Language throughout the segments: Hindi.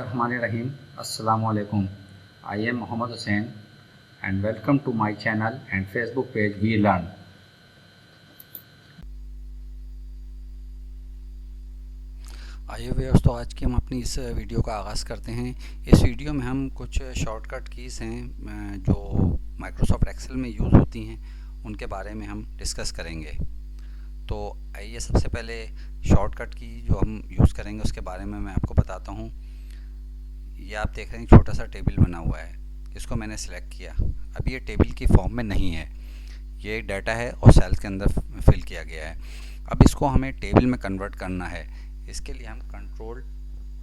Bismillahirrahmanirrahim. Assalamu alaikum. I am Muhammad Hussain and welcome to my channel and Facebook page We Learn. आइए व्यूअर्स, तो आज की हम अपनी इस वीडियो का आगाज़ करते हैं। इस वीडियो में हम कुछ शॉर्टकट कीज़ हैं जो माइक्रोसॉफ्ट एक्सेल में यूज़ होती हैं, उनके बारे में हम डिस्कस करेंगे। तो आइए सबसे पहले शॉर्टकट की जो हम यूज़ करेंगे उसके बारे में मैं आपको बताता हूँ। ये आप देख रहे हैं छोटा सा टेबल बना हुआ है, इसको मैंने सिलेक्ट किया। अब ये टेबल की फॉर्म में नहीं है, ये डाटा है और सेल्स के अंदर फिल किया गया है। अब इसको हमें टेबल में कन्वर्ट करना है। इसके लिए हम कंट्रोल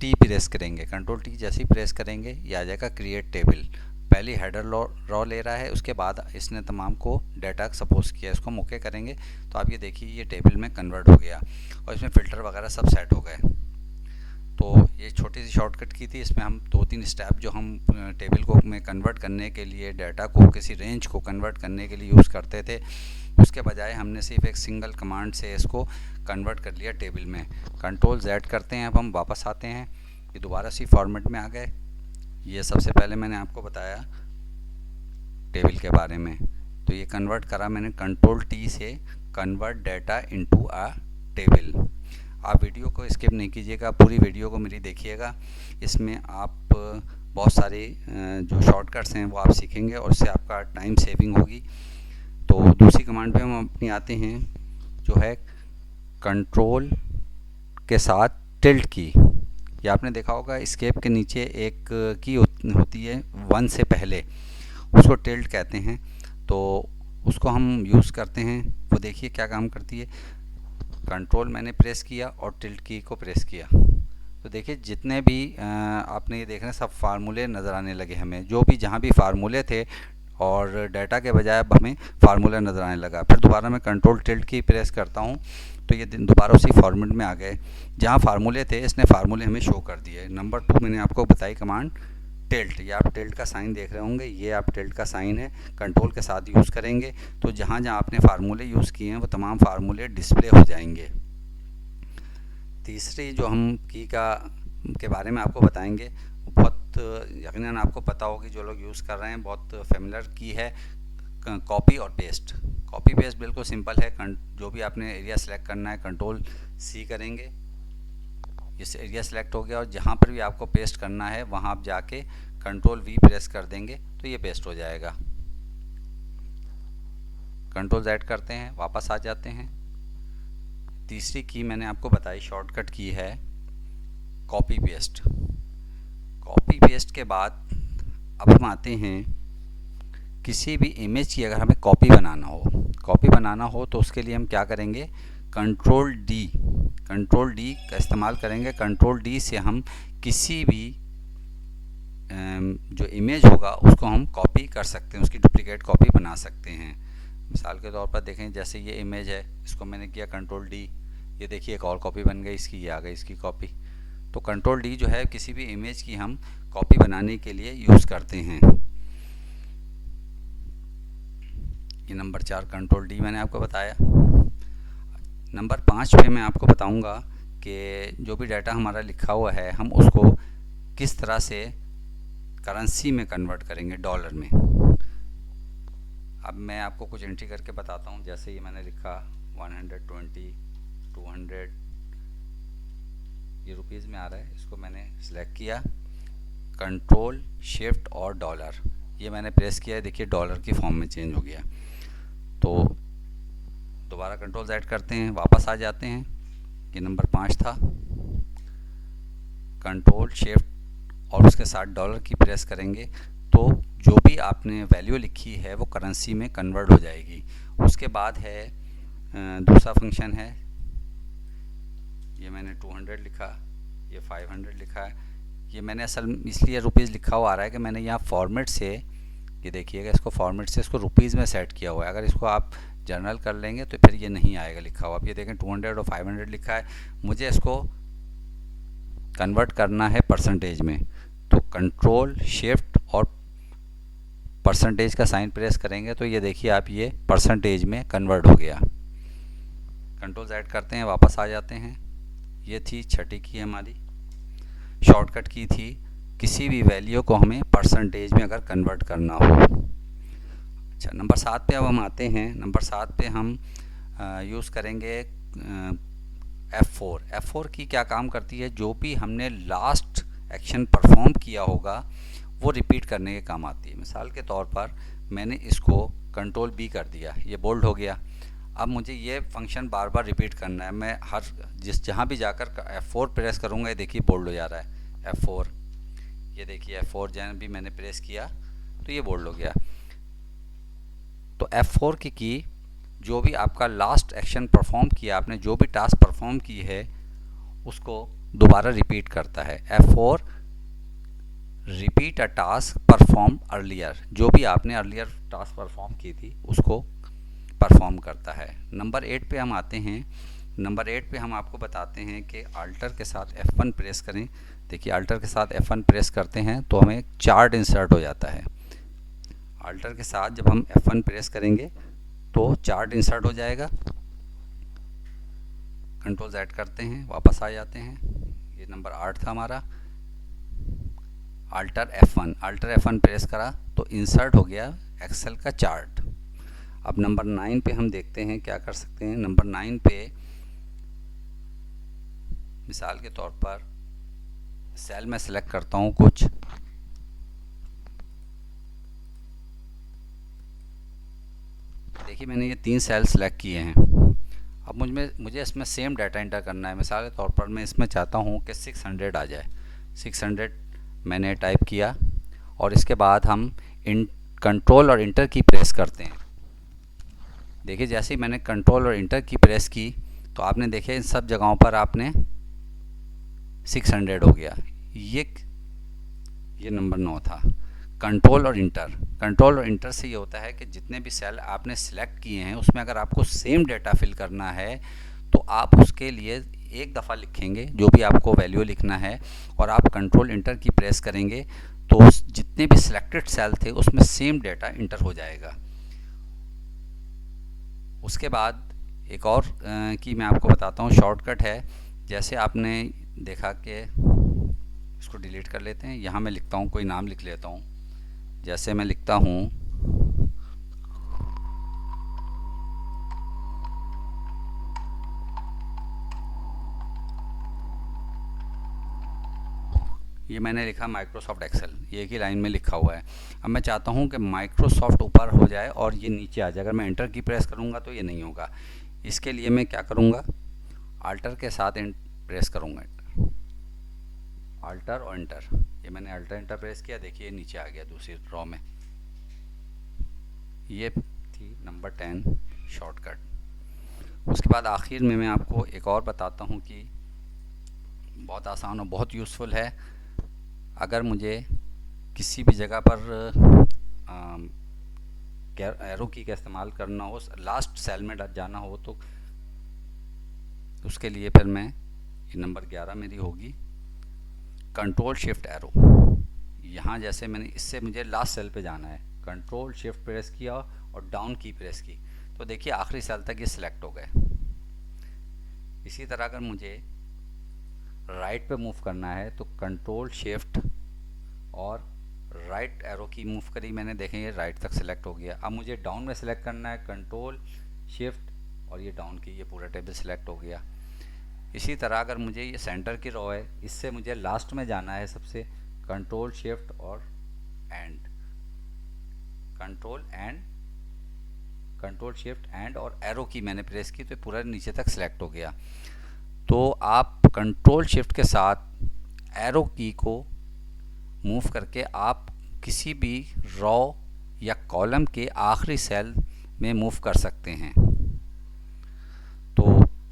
टी प्रेस करेंगे। कंट्रोल टी जैसे ही प्रेस करेंगे ये आ जाएगा क्रिएट टेबल। पहले हेडर रॉ ले रहा है, उसके बाद इसने तमाम को डाटा सपोज किया। इसको ओके करेंगे तो आप ये देखिए ये टेबल में कन्वर्ट हो गया और इसमें फ़िल्टर वगैरह सब सेट हो गए। तो ये छोटी सी शॉर्टकट की थी। इसमें हम 2-3 स्टेप जो हम टेबल को में कन्वर्ट करने के लिए, डाटा को किसी रेंज को कन्वर्ट करने के लिए यूज़ करते थे, उसके बजाय हमने सिर्फ एक सिंगल कमांड से इसको कन्वर्ट कर लिया टेबल में। कंट्रोल Z करते हैं। अब हम वापस आते हैं, ये दोबारा सी फॉर्मेट में आ गए। ये सबसे पहले मैंने आपको बताया टेबल के बारे में, तो ये कन्वर्ट करा मैंने कंट्रोल T से, convert data into a table. आप वीडियो को स्किप नहीं कीजिएगा, पूरी वीडियो को मेरी देखिएगा। इसमें आप बहुत सारे जो शॉर्टकट्स हैं वो आप सीखेंगे और इससे आपका टाइम सेविंग होगी। तो दूसरी कमांड पे हम अपनी आते हैं, जो है कंट्रोल के साथ टिल्ट की। ये आपने देखा होगा एस्केप के नीचे एक की होती है 1 से पहले, उसको टिल्ट कहते हैं। तो उसको हम यूज़ करते हैं। वो देखिए क्या काम करती है। कंट्रोल मैंने प्रेस किया और टिल्ट की को प्रेस किया, तो देखिए जितने भी आपने ये देख रहे हैं सब फार्मूले नज़र आने लगे हमें। जो भी जहाँ भी फार्मूले थे और डाटा के बजाय अब हमें फार्मूला नज़र आने लगा। फिर दोबारा मैं कंट्रोल टिल्ट की प्रेस करता हूँ तो ये दोबारा उसी फॉर्मेट में आ गए। जहाँ फार्मूले थे इसने फार्मूले हमें शो कर दिए। नंबर 2 मैंने आपको बताई कमांड टिल्ट। ये आप टिल्ट का साइन देख रहे होंगे, ये आप टिल्ट का साइन है, कंट्रोल के साथ यूज़ करेंगे तो जहाँ जहाँ आपने फार्मूले यूज़ किए हैं वो तमाम फार्मूले डिस्प्ले हो जाएंगे। तीसरी जो हम की के बारे में आपको बताएंगे, बहुत यकीनन आपको पता होगी, जो लोग यूज़ कर रहे हैं बहुत फेमिलियर की है, कॉपी और पेस्ट। कॉपी पेस्ट बिल्कुल सिंपल है। जो भी आपने एरिया सेलेक्ट करना है कंट्रोल C करेंगे, इस एरिया सेलेक्ट हो गया और जहाँ पर भी आपको पेस्ट करना है वहाँ आप जाके कंट्रोल V प्रेस कर देंगे तो ये पेस्ट हो जाएगा। कंट्रोल Z करते हैं, वापस आ जाते हैं। तीसरी की मैंने आपको बताई शॉर्टकट की है कॉपी पेस्ट। कॉपी पेस्ट के बाद अब हम आते हैं किसी भी इमेज की अगर हमें कॉपी बनाना हो तो उसके लिए हम क्या करेंगे, कंट्रोल डी का इस्तेमाल करेंगे। कंट्रोल डी से हम किसी भी जो इमेज होगा उसको हम कॉपी कर सकते हैं, उसकी डुप्लीकेट कॉपी बना सकते हैं। मिसाल के तौर पर देखें, जैसे ये इमेज है, इसको मैंने किया कंट्रोल डी, ये देखिए एक और कॉपी बन गई इसकी, ये आ गई इसकी कॉपी। तो कंट्रोल डी जो है किसी भी इमेज की हम कॉपी बनाने के लिए यूज़ करते हैं। ये नंबर 4 कंट्रोल डी मैंने आपको बताया। नंबर 5 पे मैं आपको बताऊंगा कि जो भी डाटा हमारा लिखा हुआ है हम उसको किस तरह से करेंसी में कन्वर्ट करेंगे, डॉलर में। अब मैं आपको कुछ एंट्री करके बताता हूँ। जैसे ये मैंने लिखा 120, 200, ये रुपीज़ में आ रहा है, इसको मैंने सिलेक्ट किया, कंट्रोल शिफ्ट और डॉलर, ये मैंने प्रेस किया, देखिए डॉलर की फॉर्म में चेंज हो गया। तो दोबारा कंट्रोल Z करते हैं, वापस आ जाते हैं। ये नंबर 5 था, कंट्रोल शिफ्ट और उसके साथ डॉलर की प्रेस करेंगे तो जो भी आपने वैल्यू लिखी है वो करेंसी में कन्वर्ट हो जाएगी। उसके बाद है दूसरा फंक्शन है, ये मैंने 200 लिखा, ये 500 लिखा है। ये मैंने असल इसलिए रुपीज़ लिखा हुआ आ रहा है कि मैंने यहाँ फॉर्मेट से, ये देखिएगा इसको फॉर्मेट से इसको रुपीज़ में सेट किया हुआ है। अगर इसको आप जनरल कर लेंगे तो फिर ये नहीं आएगा लिखा हुआ। आप ये देखें 200 और 500 लिखा है, मुझे इसको कन्वर्ट करना है परसेंटेज में, तो कंट्रोल शिफ्ट और परसेंटेज का साइन प्रेस करेंगे तो ये देखिए आप ये परसेंटेज में कन्वर्ट हो गया। कंट्रोल Z करते हैं, वापस आ जाते हैं। ये थी छठी की हमारी शॉर्टकट की थी किसी भी वैल्यू को हमें परसेंटेज में अगर कन्वर्ट करना हो। अच्छा, नंबर 7 पे अब हम आते हैं। नंबर 7 पे हम यूज़ करेंगे F4। F4 की क्या काम करती है, जो भी हमने लास्ट एक्शन परफॉर्म किया होगा वो रिपीट करने के काम आती है। मिसाल के तौर पर मैंने इसको कंट्रोल B कर दिया, ये बोल्ड हो गया। अब मुझे ये फंक्शन बार बार रिपीट करना है। मैं जहाँ भी जाकर F4 प्रेस करूँगा, ये देखिए बोल्ड हो जा रहा है F4। ये देखिए F4 जहाँ भी मैंने प्रेस किया तो ये बोल्ड हो गया। तो F4 की जो भी आपका लास्ट एक्शन परफॉर्म किया, आपने जो भी टास्क परफॉर्म की है उसको दोबारा रिपीट करता है। F4 रिपीट अ टास्क परफॉर्म अर्लियर, जो भी आपने अर्लियर टास्क परफॉर्म की थी उसको परफॉर्म करता है। नंबर 8 पे हम आते हैं। नंबर 8 पे हम आपको बताते हैं कि अल्टर के साथ F1 प्रेस करें। देखिए अल्टर के साथ F1 प्रेस करते हैं तो हमें चार्ट इंसर्ट हो जाता है। अल्टर के साथ जब हम F1 प्रेस करेंगे तो चार्ट इंसर्ट हो जाएगा। कंट्रोल Z करते हैं, वापस आ जाते हैं। ये नंबर 8 था हमारा। अल्टर F1 प्रेस करा तो इंसर्ट हो गया एक्सेल का चार्ट। अब नंबर 9 पे हम देखते हैं क्या कर सकते हैं। नंबर 9 पे मिसाल के तौर पर सेल में सिलेक्ट करता हूँ कुछ, देखिए मैंने ये 3 सेल सिलेक्ट किए हैं। अब मुझे इसमें सेम डाटा एंटर करना है। मिसाल के तौर पर मैं इसमें चाहता हूँ कि 600 आ जाए। 600 मैंने टाइप किया और इसके बाद हम कंट्रोल और इंटर की प्रेस करते हैं। देखिए जैसे ही मैंने कंट्रोल और इंटर की प्रेस की तो आपने देखे इन सब जगहों पर आपने 600 हो गया। ये नंबर 9 था। कंट्रोल और इंटर से ये होता है कि जितने भी सेल आपने सिलेक्ट किए हैं उसमें अगर आपको सेम डेटा फिल करना है तो आप उसके लिए एक दफ़ा लिखेंगे जो भी आपको वैल्यू लिखना है और आप कंट्रोल इंटर की प्रेस करेंगे तो जितने भी सिलेक्टेड सेल थे उसमें सेम डेटा इंटर हो जाएगा। उसके बाद एक और की मैं आपको बताता हूँ, शॉर्टकट है। जैसे आपने देखा कि इसको डिलीट कर लेते हैं। यहाँ मैं लिखता हूँ, कोई नाम लिख लेता हूँ। जैसे मैं लिखता हूँ ये मैंने लिखा माइक्रोसॉफ्ट एक्सेल, ये एक ही लाइन में लिखा हुआ है। अब मैं चाहता हूँ कि माइक्रोसॉफ्ट ऊपर हो जाए और ये नीचे आ जाए। अगर मैं एंटर की प्रेस करूँगा तो ये नहीं होगा। इसके लिए मैं क्या करूँगा, अल्टर के साथ प्रेस करूँगा, अल्टर और एंटर। ये मैंने अल्टर एंटर प्रेस किया, देखिए नीचे आ गया दूसरी रो में। ये थी नंबर 10 शॉर्टकट। उसके बाद आखिर में मैं आपको एक और बताता हूँ कि बहुत आसान और बहुत यूज़फुल है। अगर मुझे किसी भी जगह पर एरो की का इस्तेमाल करना हो, लास्ट सेल में जाना हो तो उसके लिए फिर मैं ये नंबर 11 मेरी होगी, कंट्रोल शिफ्ट एरो। यहाँ जैसे मैंने इससे मुझे लास्ट सेल पे जाना है, कंट्रोल शिफ्ट प्रेस किया और डाउन की प्रेस की तो देखिए आखिरी सेल तक ये सिलेक्ट हो गए। इसी तरह अगर मुझे राइट पे मूव करना है तो कंट्रोल शिफ्ट और राइट एरो की मूव करी मैंने, देखें ये राइट तक सिलेक्ट हो गया। अब मुझे डाउन में सिलेक्ट करना है, कंट्रोल शिफ्ट और ये डाउन की, ये पूरा टेबल सिलेक्ट हो गया। इसी तरह अगर मुझे ये सेंटर की रो है, इससे मुझे लास्ट में जाना है सबसे, कंट्रोल शिफ्ट और एंड, कंट्रोल शिफ्ट एंड और एरो की मैंने प्रेस की तो पूरा नीचे तक सिलेक्ट हो गया। तो आप कंट्रोल शिफ्ट के साथ एरो की को मूव करके आप किसी भी रो या कॉलम के आखिरी सेल में मूव कर सकते हैं। तो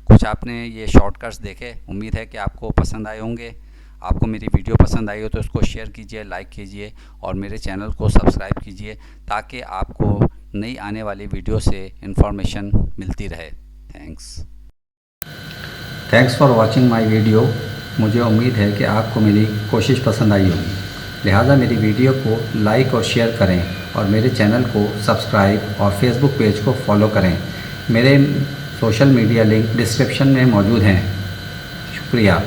कुछ आपने ये शॉर्टकट्स देखे, उम्मीद है कि आपको पसंद आए होंगे। आपको मेरी वीडियो पसंद आई हो तो इसको शेयर कीजिए, लाइक कीजिए और मेरे चैनल को सब्सक्राइब कीजिए ताकि आपको नई आने वाली वीडियो से इन्फॉर्मेशन मिलती रहे। Thanks for watching my video. मुझे उम्मीद है कि आपको मेरी कोशिश पसंद आई होगी, लिहाजा मेरी वीडियो को लाइक और शेयर करें और मेरे चैनल को सब्सक्राइब और फेसबुक पेज को फॉलो करें। मेरे सोशल मीडिया लिंक डिस्क्रिप्शन में मौजूद हैं। शुक्रिया।